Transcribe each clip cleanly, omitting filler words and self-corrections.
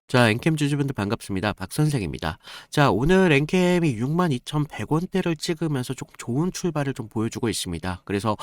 자, 엔캠 주주분들 반갑습니다. 박 선생입니다. 자, 오늘 엔캠이 62,100원대를 찍으면서 조금 좋은 출발을 좀 보여주고 있습니다. 그래서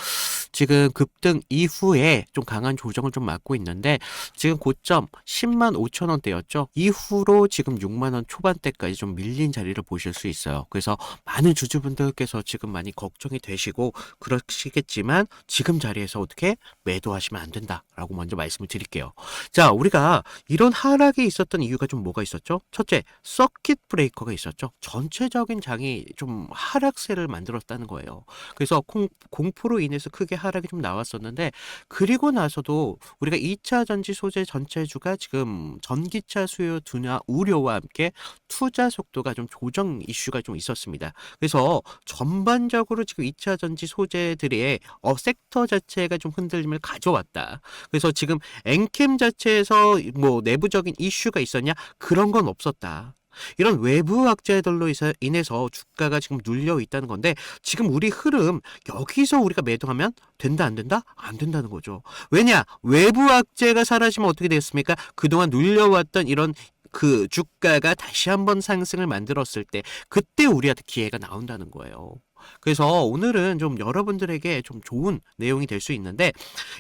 지금 급등 이후에 좀 강한 조정을 좀 맞고 있는데 지금 고점 105,000원대였죠. 이후로 지금 6만원 초반대까지 좀 밀린 자리를 보실 수 있어요. 그래서 많은 주주분들께서 지금 많이 걱정이 되시고 그러시겠지만 지금 자리에서 어떻게 매도하시면 안 된다라고 먼저 말씀을 드릴게요. 자, 우리가 이런 하락이 있었던 이유가 좀 뭐가 있었죠? 첫째, 서킷 브레이커가 있었죠. 전체적인 장이 좀 하락세를 만들었다는 거예요. 그래서 공포로 인해서 크게 하락이 좀 나왔었는데 그리고 나서도 우리가 2차 전지 소재 전체주가 지금 전기차 수요 둔화 우려와 함께 투자 속도가 좀 조정 이슈가 좀 있었습니다. 그래서 전반적으로 지금 2차 전지 소재들의 섹터 자체가 좀 흔들림을 가져왔다. 그래서 지금 엔캠 자체에서 뭐 내부적인 이슈가 있었냐? 그런 건 없었다. 이런 외부 악재들로 인해서 주가가 지금 눌려 있다는 건데 지금 우리 흐름 여기서 우리가 매도하면 된다 안 된다? 안 된다는 거죠. 왜냐? 외부 악재가 사라지면 어떻게 되겠습니까? 그동안 눌려왔던 이런 그 주가가 다시 한번 상승을 만들었을 때 그때 우리한테 기회가 나온다는 거예요. 그래서 오늘은 좀 여러분들에게 좀 좋은 내용이 될 수 있는데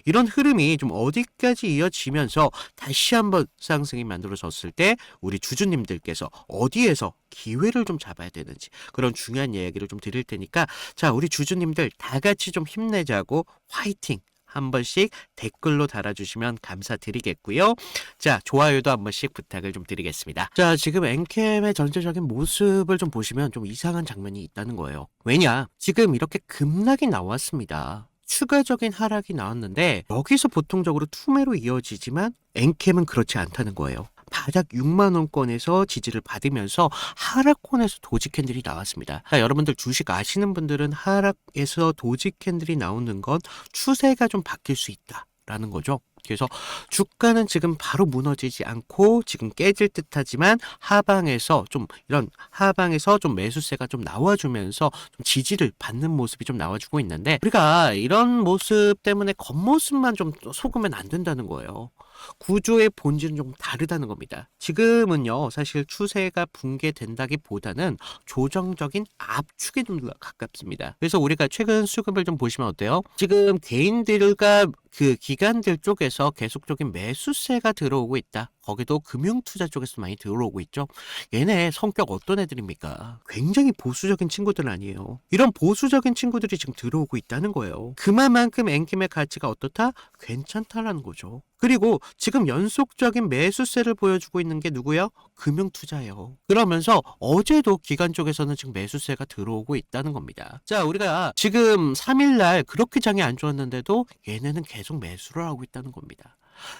이런 흐름이 좀 어디까지 이어지면서 다시 한번 상승이 만들어졌을 때 우리 주주님들께서 어디에서 기회를 좀 잡아야 되는지 그런 중요한 이야기를 좀 드릴 테니까 자, 우리 주주님들 다 같이 좀 힘내자고 화이팅! 한 번씩 댓글로 달아주시면 감사드리겠고요. 자, 좋아요도 한 번씩 부탁을 좀 드리겠습니다. 자, 지금 엔캠의 전체적인 모습을 좀 보시면 좀 이상한 장면이 있다는 거예요. 왜냐? 지금 이렇게 급락이 나왔습니다. 추가적인 하락이 나왔는데 여기서 보통적으로 투매로 이어지지만 엔캠은 그렇지 않다는 거예요. 바닥 6만원권에서 지지를 받으면서 하락권에서 도지 캔들이 나왔습니다. 자, 여러분들 주식 아시는 분들은 하락에서 도지 캔들이 나오는 건 추세가 좀 바뀔 수 있다라는 거죠. 그래서 주가는 지금 바로 무너지지 않고 지금 깨질 듯하지만 하방에서 좀 이런 하방에서 좀 매수세가 좀 나와주면서 좀 지지를 받는 모습이 좀 나와주고 있는데 우리가 이런 모습 때문에 겉모습만 좀 속으면 안 된다는 거예요. 구조의 본질은 좀 다르다는 겁니다. 지금은요, 사실 추세가 붕괴된다기보다는 조정적인 압축에 좀 가깝습니다. 그래서 우리가 최근 수급을 좀 보시면 어때요? 지금 개인들과 그 기관들 쪽에서 계속적인 매수세가 들어오고 있다. 거기도 금융투자 쪽에서 많이 들어오고 있죠. 얘네 성격 어떤 애들입니까? 굉장히 보수적인 친구들 아니에요. 이런 보수적인 친구들이 지금 들어오고 있다는 거예요. 그만큼 엔킴의 가치가 어떻다? 괜찮다라는 거죠. 그리고 지금 연속적인 매수세를 보여주고 있는 게 누구예요? 금융투자예요. 그러면서 어제도 기관 쪽에서는 지금 매수세가 들어오고 있다는 겁니다. 자, 우리가 지금 3일날 그렇게 장이 안 좋았는데도 얘네는 계속 매수를 하고 있다는 겁니다.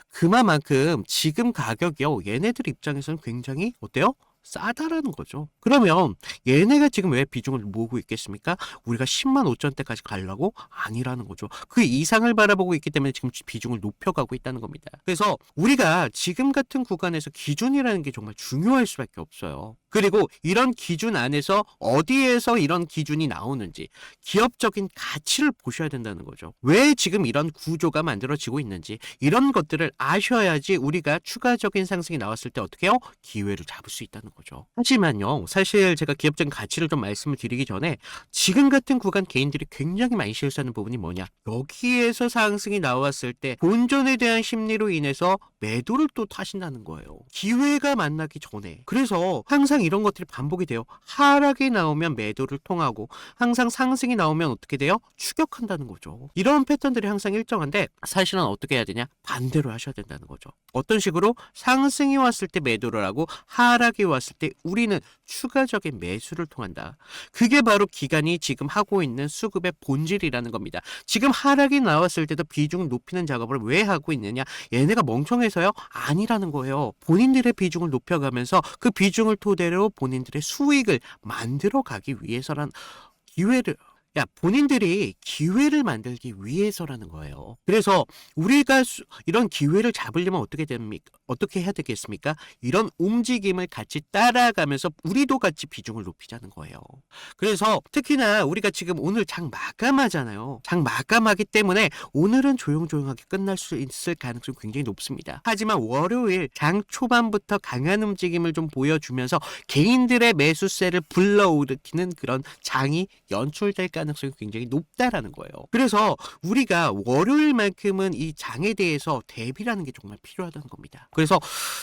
그만큼 지금 가격이요, 얘네들 입장에서는 굉장히 어때요? 싸다라는 거죠. 그러면 얘네가 지금 왜 비중을 모으고 있겠습니까? 우리가 10만 5천대까지 가려고? 아니라는 거죠. 그 이상을 바라보고 있기 때문에 지금 비중을 높여가고 있다는 겁니다. 그래서 우리가 지금 같은 구간에서 기준이라는 게 정말 중요할 수밖에 없어요. 그리고 이런 기준 안에서 어디에서 이런 기준이 나오는지 기업적인 가치를 보셔야 된다는 거죠. 왜 지금 이런 구조가 만들어지고 있는지 이런 것들을 아셔야지 우리가 추가적인 상승이 나왔을 때 어떻게 해요? 기회를 잡을 수 있다는 거죠. 하지만요, 사실 제가 기업적인 가치를 좀 말씀을 드리기 전에 지금 같은 구간 개인들이 굉장히 많이 실수하는 부분이 뭐냐? 여기에서 상승이 나왔을 때 본전에 대한 심리로 인해서 매도를 또 타신다는 거예요. 기회가 만나기 전에. 그래서 항상 이런 것들이 반복이 돼요. 하락이 나오면 매도를 통하고 항상 상승이 나오면 어떻게 돼요? 추격한다는 거죠. 이런 패턴들이 항상 일정한데 사실은 어떻게 해야 되냐? 반대로 하셔야 된다는 거죠. 어떤 식으로? 상승이 왔을 때 매도를 하고 하락이 왔을 때 우리는 추가적인 매수를 통한다. 그게 바로 기관이 지금 하고 있는 수급의 본질이라는 겁니다. 지금 하락이 나왔을 때도 비중을 높이는 작업을 왜 하고 있느냐? 얘네가 멍청해서요? 아니라는 거예요. 본인들의 비중을 높여가면서 그 비중을 토대로 본인들의 수익을 만들어 가기 위해서란 기회를 본인들이 기회를 만들기 위해서라는 거예요. 그래서 우리가 이런 기회를 잡으려면 어떻게 됩니까? 어떻게 해야 되겠습니까? 이런 움직임을 같이 따라가면서 우리도 같이 비중을 높이자는 거예요. 그래서 특히나 우리가 지금 오늘 장 마감하잖아요. 장 마감하기 때문에 오늘은 조용조용하게 끝날 수 있을 가능성이 굉장히 높습니다. 하지만 월요일 장 초반부터 강한 움직임을 좀 보여주면서 개인들의 매수세를 불러일으키는 그런 장이 연출될 가능성이 굉장히 높다라는 거예요. 그래서 우리가 월요일만큼은 이 장에 대해서 대비라는 게 정말 필요하다는 겁니다. 그래서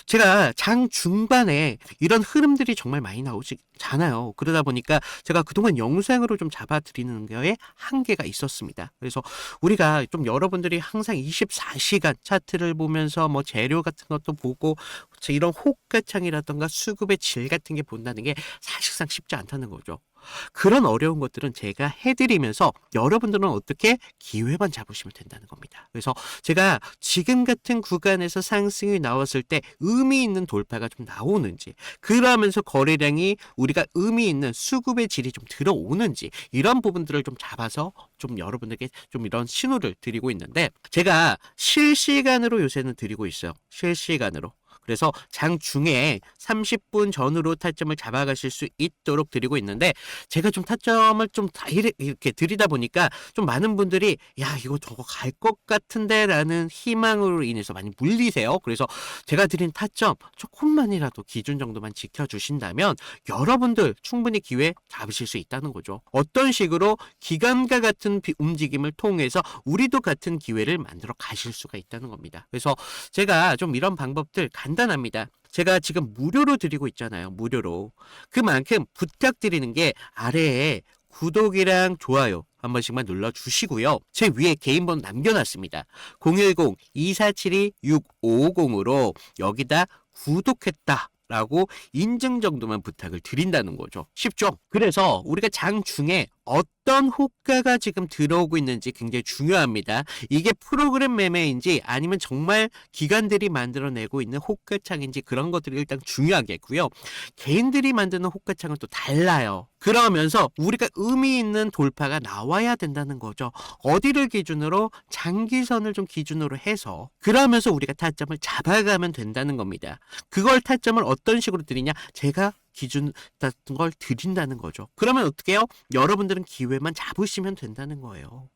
제가 장 중반에 이런 흐름들이 정말 많이 나오잖아요. 그러다 보니까 제가 그동안 영상으로 좀 잡아드리는 거에 한계가 있었습니다. 그래서 우리가 좀 여러분들이 항상 24시간 차트를 보면서 뭐 재료 같은 것도 보고 이런 호가창이라던가 수급의 질 같은 게 본다는 게 사실상 쉽지 않다는 거죠. 그런 어려운 것들은 제가 해드리면서 여러분들은 어떻게 기회만 잡으시면 된다는 겁니다. 그래서 제가 지금 같은 구간에서 상승이 나왔을 때 의미 있는 돌파가 좀 나오는지, 그러면서 거래량이 우리가 의미 있는 수급의 질이 좀 들어오는지, 이런 부분들을 좀 잡아서 좀 여러분들께 좀 이런 신호를 드리고 있는데, 제가 실시간으로 요새는 드리고 있어요. 실시간으로. 그래서 장 중에 30분 전후로 타점을 잡아가실 수 있도록 드리고 있는데, 제가 좀 타점을 좀 이렇게 드리다 보니까 좀 많은 분들이 야 이거 저거 갈 것 같은데 라는 희망으로 인해서 많이 물리세요. 그래서 제가 드린 타점 조금만이라도 기준 정도만 지켜주신다면 여러분들 충분히 기회 잡으실 수 있다는 거죠. 어떤 식으로 기관과 같은 움직임을 통해서 우리도 같은 기회를 만들어 가실 수가 있다는 겁니다. 그래서 제가 좀 이런 방법들 간단합니다. 제가 지금 무료로 드리고 있잖아요. 무료로. 그만큼 부탁드리는 게 아래에 구독이랑 좋아요 한 번씩만 눌러주시고요. 제 위에 개인 번호 남겨놨습니다. 010-2472-6550으로 여기다 구독했다 라고 인증 정도만 부탁을 드린다는 거죠. 쉽죠? 그래서 우리가 장 중에 어떤 호가가 지금 들어오고 있는지 굉장히 중요합니다. 이게 프로그램 매매인지 아니면 정말 기관들이 만들어내고 있는 호가창인지 그런 것들이 일단 중요하겠고요. 개인들이 만드는 호가창은 또 달라요. 그러면서 우리가 의미 있는 돌파가 나와야 된다는 거죠. 어디를 기준으로? 장기선을 좀 기준으로 해서 그러면서 우리가 타점을 잡아가면 된다는 겁니다. 그걸 타점을 어떤 식으로 드리냐? 제가 기준 같은 걸 드린다는 거죠. 그러면 어떻게 해요? 여러분들은 기회만 잡으시면 된다는 거예요.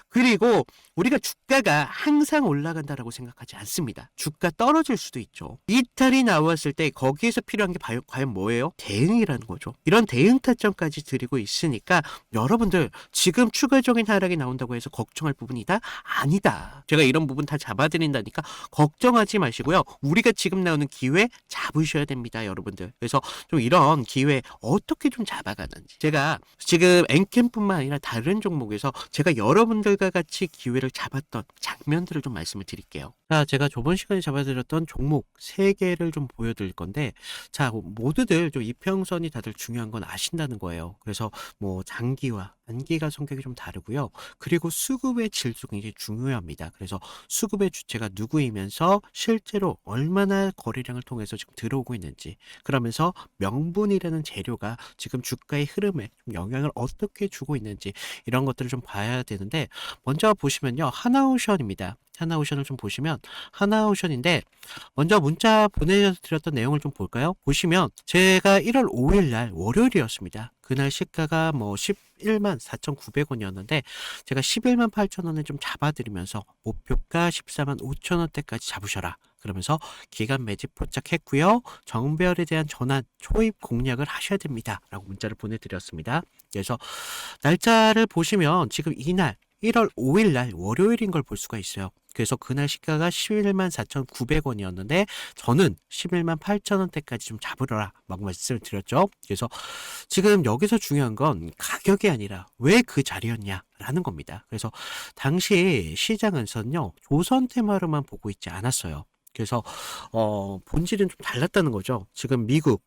그리고 우리가 주가가 항상 올라간다라고 생각하지 않습니다. 주가 떨어질 수도 있죠. 이탈이 나왔을 때 거기에서 필요한 게 과연 뭐예요? 대응이라는 거죠. 이런 대응 타점까지 드리고 있으니까 여러분들 지금 추가적인 하락이 나온다고 해서 걱정할 부분이다? 아니다. 제가 이런 부분 다 잡아드린다니까 걱정하지 마시고요. 우리가 지금 나오는 기회 잡으셔야 됩니다, 여러분들. 그래서 좀 이런 기회 어떻게 좀 잡아가는지 제가 지금 엔캠뿐만 아니라 다른 종목에서 제가 여러분들과 같이 기회를 잡았던 장면들을 좀 말씀을 드릴게요. 자, 제가 저번 시간에 잡아드렸던 종목 3개를 좀 보여드릴 건데, 자, 모두들 좀 이평선이 다들 중요한 건 아신다는 거예요. 그래서 뭐 장기와 단기가 성격이 좀 다르고요. 그리고 수급의 질도 굉장히 중요합니다. 그래서 수급의 주체가 누구이면서 실제로 얼마나 거래량을 통해서 지금 들어오고 있는지, 그러면서 명분이라는 재료가 지금 주가의 흐름에 좀 영향을 어떻게 주고 있는지 이런 것들을 좀 봐야 되는데, 먼저 보시면요. 하나오션입니다. 하나오션을 좀 보시면 하나오션인데, 먼저 문자 보내드렸던 내용을 좀 볼까요? 보시면 제가 1월 5일 날 월요일이었습니다. 그날 시가가 뭐 11만 4,900원이었는데 제가 11만 8천원에 좀 잡아드리면서 목표가 14만 5천원대까지 잡으셔라. 그러면서 기간 매집 포착했고요. 정배열에 대한 전환 초입 공략을 하셔야 됩니다. 라고 문자를 보내드렸습니다. 그래서 날짜를 보시면 지금 이날 1월 5일 날 월요일인 걸 볼 수가 있어요. 그래서 그날 시가가 11만 4,900원이었는데 저는 11만 8천원대까지 좀 잡으라 막 말씀을 드렸죠. 그래서 지금 여기서 중요한 건 가격이 아니라 왜 그 자리였냐라는 겁니다. 그래서 당시 시장에서는요. 조선 테마로만 보고 있지 않았어요. 그래서 본질은 좀 달랐다는 거죠. 지금 미국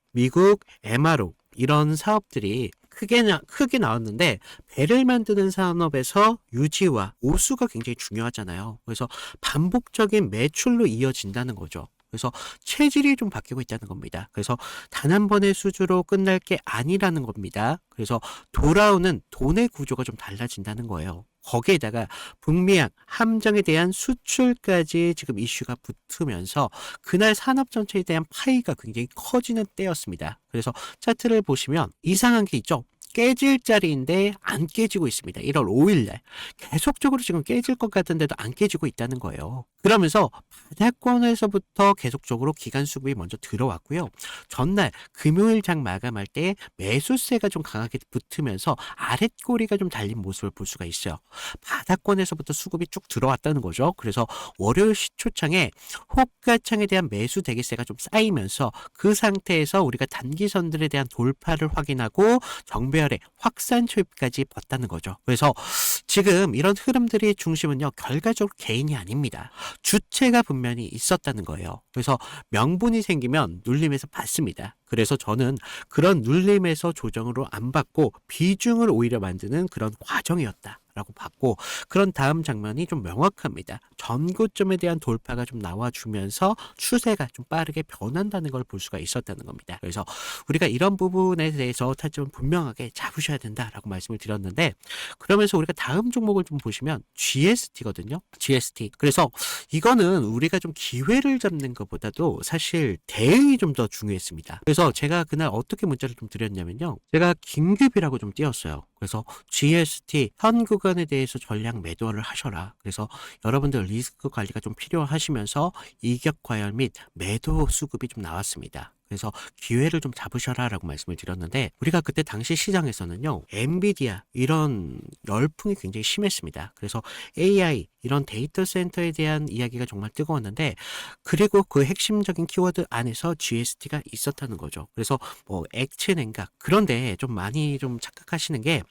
MRO 이런 사업들이 크게 나왔는데 배를 만드는 산업에서 유지와 오수가 굉장히 중요하잖아요. 그래서 반복적인 매출로 이어진다는 거죠. 그래서 체질이 좀 바뀌고 있다는 겁니다. 그래서 단 한 번의 수주로 끝날 게 아니라는 겁니다. 그래서 돌아오는 돈의 구조가 좀 달라진다는 거예요. 거기에다가 북미양 함정에 대한 수출까지 지금 이슈가 붙으면서 그날 산업 전체에 대한 파이가 굉장히 커지는 때였습니다. 그래서 차트를 보시면 이상한 게 있죠. 깨질 자리인데 안 깨지고 있습니다. 1월 5일 날 계속적으로 지금 깨질 것 같은데도 안 깨지고 있다는 거예요. 그러면서 바닥권에서부터 계속적으로 기간 수급이 먼저 들어왔고요. 전날 금요일 장 마감할 때 매수세가 좀 강하게 붙으면서 아랫꼬리가 좀 달린 모습을 볼 수가 있어요. 바닥권에서부터 수급이 쭉 들어왔다는 거죠. 그래서 월요일 시초창에 호가창에 대한 매수 대기세가 좀 쌓이면서 그 상태에서 우리가 단기선들에 대한 돌파를 확인하고 정배열의 확산 초입까지 봤다는 거죠. 그래서 지금 이런 흐름들의 중심은요, 결과적으로 개인이 아닙니다. 주체가 분명히 있었다는 거예요. 그래서 명분이 생기면 눌림에서 받습니다. 그래서 저는 그런 눌림에서 조정으로 안 받고 비중을 오히려 만드는 그런 과정이었다 라고 봤고, 그런 다음 장면이 좀 명확합니다. 전고점에 대한 돌파가 좀 나와주면서 추세가 좀 빠르게 변한다는 걸 볼 수가 있었다는 겁니다. 그래서 우리가 이런 부분에 대해서 타점을 분명하게 잡으셔야 된다라고 말씀을 드렸는데, 그러면서 우리가 다음 종목을 좀 보시면 GST거든요. GST. 그래서 이거는 우리가 좀 기회를 잡는 것보다도 사실 대응이 좀 더 중요했습니다. 그래서 제가 그날 어떻게 문자를 좀 드렸냐면요, 제가 긴급이라고 좀 띄웠어요. 그래서 GST 현 구간에 대해서 전량 매도를 하셔라. 그래서 여러분들 리스크 관리가 좀 필요하시면서 이격 과열 및 매도 수급이 좀 나왔습니다. 그래서 기회를 좀 잡으셔라 라고 말씀을 드렸는데, 우리가 그때 당시 시장에서는요, 엔비디아 이런 열풍이 굉장히 심했습니다. 그래서 AI 이런 데이터 센터에 대한 이야기가 정말 뜨거웠는데, 그리고 그 핵심적인 키워드 안에서 GST가 있었다는 거죠. 그래서 뭐 액체 냉각, 그런데 좀 많이 좀 착각하시는 게,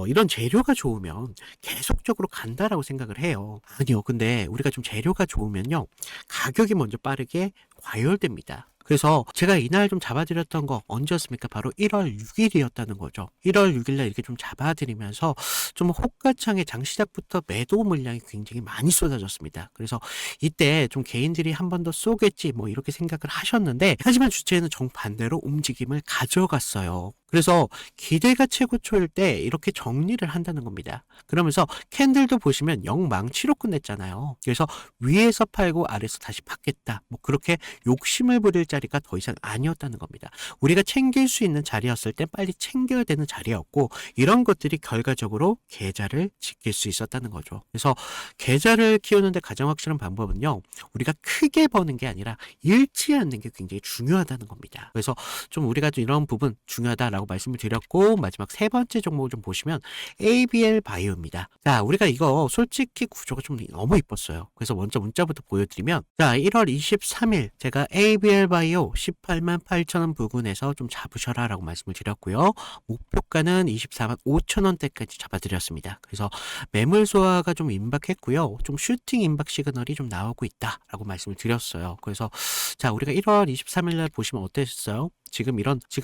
이런 재료가 좋으면 계속적으로 간다라고 생각을 해요. 아니요. 근데 우리가 좀 재료가 좋으면요, 가격이 먼저 빠르게 과열됩니다. 그래서 제가 이날 좀 잡아드렸던 거 언제였습니까? 바로 1월 6일이었다는 거죠. 1월 6일날 이렇게 좀 잡아드리면서 좀 호가창에 장시작부터 매도 물량이 굉장히 많이 쏟아졌습니다. 그래서 이때 좀 개인들이 한 번 더 쏘겠지 뭐 이렇게 생각을 하셨는데, 하지만 주체는 정반대로 움직임을 가져갔어요. 그래서 기대가 최고초일 때 이렇게 정리를 한다는 겁니다. 그러면서 캔들도 보시면 영망치로 끝냈잖아요. 그래서 위에서 팔고 아래서 다시 받겠다, 뭐 그렇게 욕심을 부릴 자리가 더 이상 아니었다는 겁니다. 우리가 챙길 수 있는 자리였을 때 빨리 챙겨야 되는 자리였고, 이런 것들이 결과적으로 계좌를 지킬 수 있었다는 거죠. 그래서 계좌를 키우는데 가장 확실한 방법은요, 우리가 크게 버는 게 아니라 잃지 않는 게 굉장히 중요하다는 겁니다. 그래서 좀 우리가 좀 이런 부분 중요하다라고 말씀을 드렸고, 마지막 세 번째 종목을 좀 보시면 ABL 바이오입니다. 자, 우리가 이거 솔직히 구조가 좀 너무 이뻤어요. 그래서 먼저 문자부터 보여드리면, 자, 1월 23일 제가 ABL 바이오 18만 8천원 부근에서 좀 잡으셔라 라고 말씀을 드렸고요. 목표가는 24만 5천원대까지 잡아드렸습니다. 그래서 매물 소화가 좀 임박했고요. 좀 슈팅 임박 시그널이 좀 나오고 있다 라고 말씀을 드렸어요. 그래서 자, 우리가 1월 23일 날 보시면 어땠어요? 지금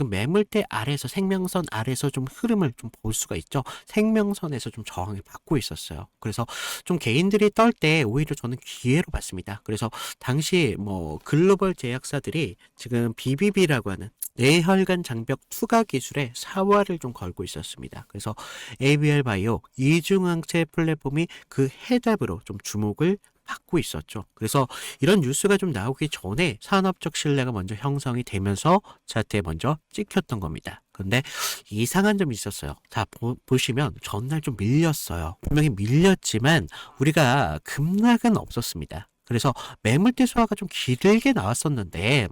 매물대 아래에서, 생명선 아래에서 좀 흐름을 좀 볼 수가 있죠. 생명선에서 좀 저항을 받고 있었어요. 그래서 좀 개인들이 떨 때 오히려 저는 기회로 봤습니다. 그래서 당시 뭐 글로벌 제약사들이 지금 BBB라고 하는 뇌혈관 장벽 투과 기술에 사활을 좀 걸고 있었습니다. 그래서 ABL 바이오 이중항체 플랫폼이 그 해답으로 좀 주목을 받고 있었죠. 그래서 이런 뉴스가 좀 나오기 전에 산업적 신뢰가 먼저 형성이 되면서 차트에 먼저 찍혔던 겁니다. 근데 이상한 점이 있었어요. 자, 보시면 전날 좀 밀렸어요. 분명히 밀렸지만 우리가 급락은 없었습니다. 그래서 매물대 소화가 좀 길게 나왔었는데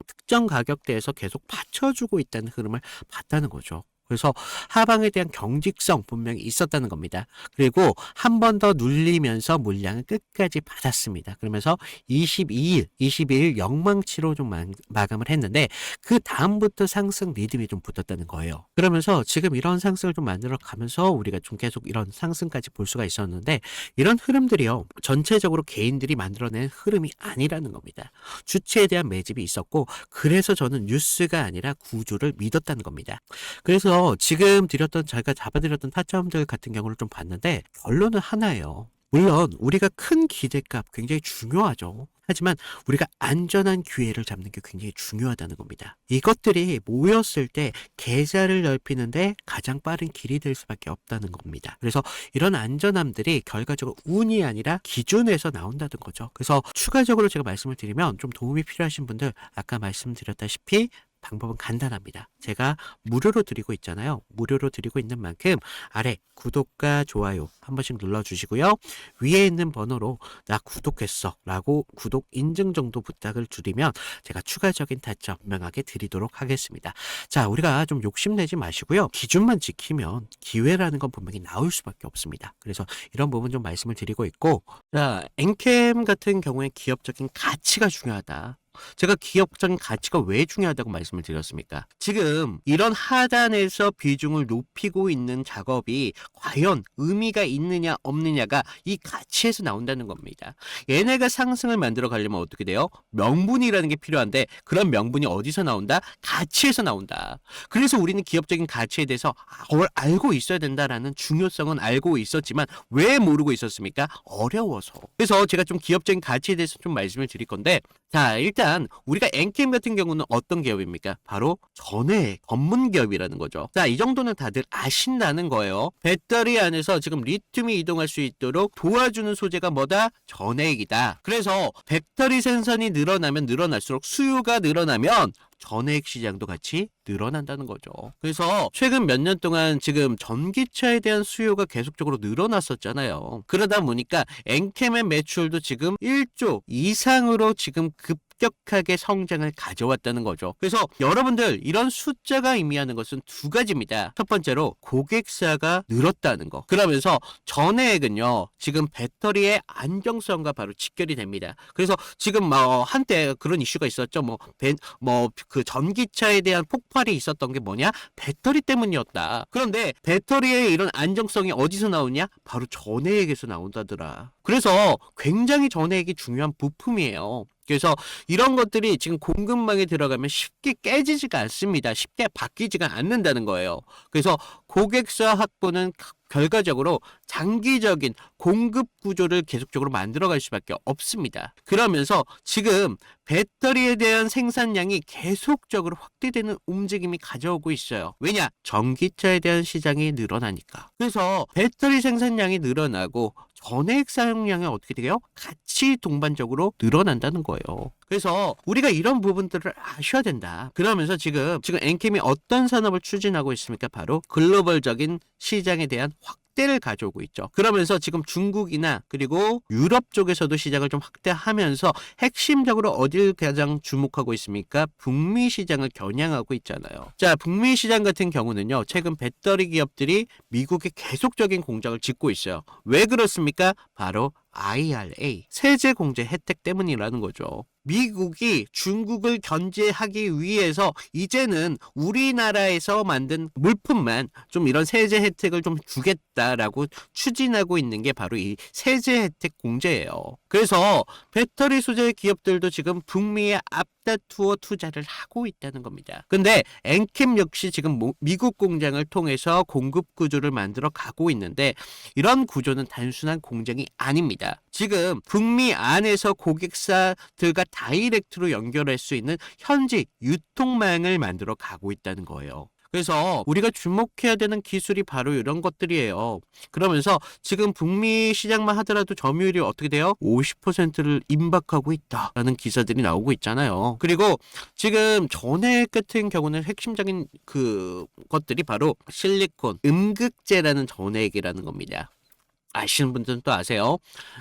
특정 가격대에서 계속 받쳐주고 있다는 흐름을 봤다는 거죠. 그래서 하방에 대한 경직성 분명히 있었다는 겁니다. 그리고 한 번 더 눌리면서 물량을 끝까지 받았습니다. 그러면서 22일 영망치로 좀 마감을 했는데, 그 다음부터 상승 리듬이 좀 붙었다는 거예요. 그러면서 지금 이런 상승을 좀 만들어 가면서 우리가 좀 계속 이런 상승까지 볼 수가 있었는데, 이런 흐름들이요, 전체적으로 개인들이 만들어낸 흐름이 아니라는 겁니다. 주체에 대한 매집이 있었고, 그래서 저는 뉴스가 아니라 구조를 믿었다는 겁니다. 그래서 지금 제가 잡아드렸던 타점들 같은 경우를 좀 봤는데 결론은 하나예요. 물론 우리가 큰 기대값 굉장히 중요하죠. 하지만 우리가 안전한 기회를 잡는 게 굉장히 중요하다는 겁니다. 이것들이 모였을 때 계좌를 넓히는데 가장 빠른 길이 될 수밖에 없다는 겁니다. 그래서 이런 안전함들이 결과적으로 운이 아니라 기준에서 나온다는 거죠. 그래서 추가적으로 제가 말씀을 드리면 좀 도움이 필요하신 분들 아까 말씀드렸다시피 방법은 간단합니다. 제가 무료로 드리고 있잖아요. 무료로 드리고 있는 만큼 아래 구독과 좋아요 한 번씩 눌러주시고요. 위에 있는 번호로 나 구독했어 라고 구독 인증 정도 부탁을 드리면 제가 추가적인 타점 명하게 드리도록 하겠습니다. 자, 우리가 좀 욕심내지 마시고요. 기준만 지키면 기회라는 건 분명히 나올 수밖에 없습니다. 그래서 이런 부분 좀 말씀을 드리고 있고, 자, 엔캠 같은 경우에 기업적인 가치가 중요하다. 제가 기업적인 가치가 왜 중요하다고 말씀을 드렸습니까? 지금 이런 하단에서 비중을 높이고 있는 작업이 과연 의미가 있느냐 없느냐가 이 가치에서 나온다는 겁니다. 얘네가 상승을 만들어 가려면 어떻게 돼요? 명분이라는 게 필요한데 그런 명분이 어디서 나온다? 가치에서 나온다. 그래서 우리는 기업적인 가치에 대해서 알고 있어야 된다라는 중요성은 알고 있었지만 왜 모르고 있었습니까? 어려워서. 그래서 제가 좀 기업적인 가치에 대해서 좀 말씀을 드릴 건데, 자, 일단 우리가 엔캠 같은 경우는 어떤 기업입니까? 바로 전해 전문 기업이라는 거죠. 자, 이 정도는 다들 아신다는 거예요. 배터리 안에서 지금 리튬이 이동할 수 있도록 도와주는 소재가 뭐다? 전해액이다. 그래서 배터리 생산이 늘어나면 늘어날수록 수요가 늘어나면 전해액 시장도 같이 늘어난다는 거죠. 그래서 최근 몇 년 동안 지금 전기차에 대한 수요가 계속적으로 늘어났었잖아요. 그러다 보니까 엔캠의 매출도 지금 1조 이상으로 지금 급격하게 성장을 가져왔다는 거죠. 그래서 여러분들 이런 숫자가 의미하는 것은 두 가지입니다. 첫 번째로 고객사가 늘었다는 거. 그러면서 전해액은요, 지금 배터리의 안정성과 바로 직결이 됩니다. 그래서 지금 한때 그런 이슈가 있었죠. 그 전기차에 대한 폭발이 있었던 게 뭐냐? 배터리 때문이었다. 그런데 배터리의 이런 안정성이 어디서 나오냐? 바로 전해액에서 나온다더라. 그래서 굉장히 전해액이 중요한 부품이에요. 그래서 이런 것들이 지금 공급망에 들어가면 쉽게 깨지지가 않습니다. 쉽게 바뀌지가 않는다는 거예요. 그래서 고객사 확보는 결과적으로 장기적인 공급 구조를 계속적으로 만들어갈 수밖에 없습니다. 그러면서 지금 배터리에 대한 생산량이 계속적으로 확대되는 움직임이 가져오고 있어요. 왜냐? 전기차에 대한 시장이 늘어나니까. 그래서 배터리 생산량이 늘어나고 전해액 사용량이 어떻게 돼요? 같이 동반적으로 늘어난다는 거예요. 그래서 우리가 이런 부분들을 아셔야 된다. 그러면서 지금 엔캠이 어떤 산업을 추진하고 있습니까? 바로 글로벌적인 시장에 대한 확대를 가져오고 있죠. 그러면서 지금 중국이나 그리고 유럽 쪽에서도 시장을 좀 확대하면서 핵심적으로 어딜 가장 주목하고 있습니까? 북미 시장을 겨냥하고 있잖아요. 자, 북미 시장 같은 경우는요, 최근 배터리 기업들이 미국에 계속적인 공장을 짓고 있어요. 왜 그렇습니까? 바로 IRA, 세제 공제 혜택 때문이라는 거죠. 미국이 중국을 견제하기 위해서 이제는 우리나라에서 만든 물품만 좀 이런 세제 혜택을 좀 주겠다라고 추진하고 있는 게 바로 이 세제 혜택 공제예요. 그래서 배터리 소재 기업들도 지금 북미에 앞다투어 투자를 하고 있다는 겁니다. 근데 엔캠 역시 지금 미국 공장을 통해서 공급 구조를 만들어 가고 있는데 이런 구조는 단순한 공장이 아닙니다. 지금 북미 안에서 고객사들과 다이렉트로 연결할 수 있는 현지 유통망을 만들어 가고 있다는 거예요. 그래서 우리가 주목해야 되는 기술이 바로 이런 것들이에요. 그러면서 지금 북미 시장만 하더라도 점유율이 어떻게 돼요? 50%를 임박하고 있다라는 기사들이 나오고 있잖아요. 그리고 지금 전해 같은 경우는 핵심적인 그 것들이 바로 실리콘, 음극재라는 전해액이라는 겁니다. 아시는 분들은 또 아세요.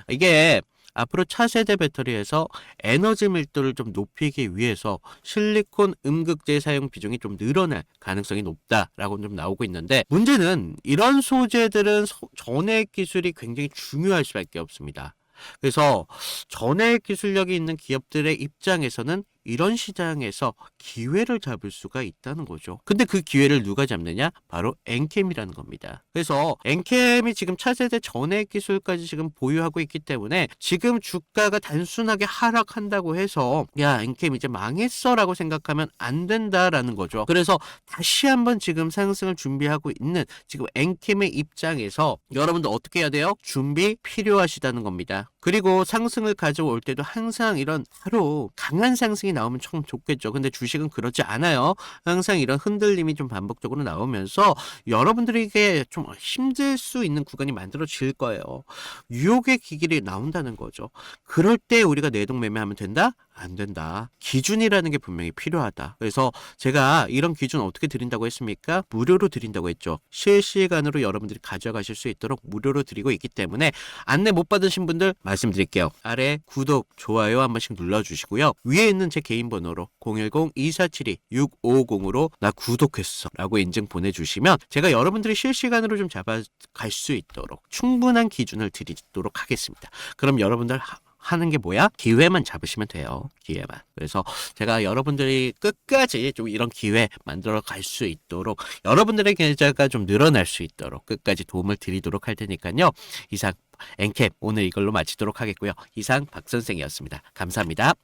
이게 앞으로 차세대 배터리에서 에너지 밀도를 좀 높이기 위해서 실리콘 음극재 사용 비중이 좀 늘어날 가능성이 높다라고 좀 나오고 있는데, 문제는 이런 소재들은 전해액 기술이 굉장히 중요할 수밖에 없습니다. 그래서 전해액 기술력이 있는 기업들의 입장에서는 이런 시장에서 기회를 잡을 수가 있다는 거죠. 근데 그 기회를 누가 잡느냐? 바로 엔캠이라는 겁니다. 그래서 엔캠이 지금 차세대 전해액 기술까지 지금 보유하고 있기 때문에 지금 주가가 단순하게 하락한다고 해서 야, 엔캠 이제 망했어 라고 생각하면 안 된다라는 거죠. 그래서 다시 한번 지금 상승을 준비하고 있는 지금 엔캠의 입장에서 여러분들 어떻게 해야 돼요? 준비 필요하시다는 겁니다. 그리고 상승을 가져올 때도 항상 이런 하루 강한 상승이 나오면 참 좋겠죠. 근데 주식은 그렇지 않아요. 항상 이런 흔들림이 좀 반복적으로 나오면서 여러분들에게 좀 힘들 수 있는 구간이 만들어질 거예요. 유혹의 기길이 나온다는 거죠. 그럴 때 우리가 내동매매하면 된다? 안 된다. 기준이라는 게 분명히 필요하다. 그래서 제가 이런 기준 어떻게 드린다고 했습니까? 무료로 드린다고 했죠. 실시간으로 여러분들이 가져가실 수 있도록 무료로 드리고 있기 때문에 안내 못 받으신 분들 말씀드릴게요. 아래 구독, 좋아요 한 번씩 눌러주시고요. 위에 있는 제 개인 번호로 010-2472-6550으로 나 구독했어 라고 인증 보내주시면 제가 여러분들이 실시간으로 좀 잡아갈 수 있도록 충분한 기준을 드리도록 하겠습니다. 그럼 여러분들 하는 게 뭐야? 기회만 잡으시면 돼요. 기회만. 그래서 제가 여러분들이 끝까지 좀 이런 기회 만들어 갈 수 있도록 여러분들의 계좌가 좀 늘어날 수 있도록 끝까지 도움을 드리도록 할 테니까요. 이상 엔캡 오늘 이걸로 마치도록 하겠고요. 이상 박 선생이었습니다. 감사합니다.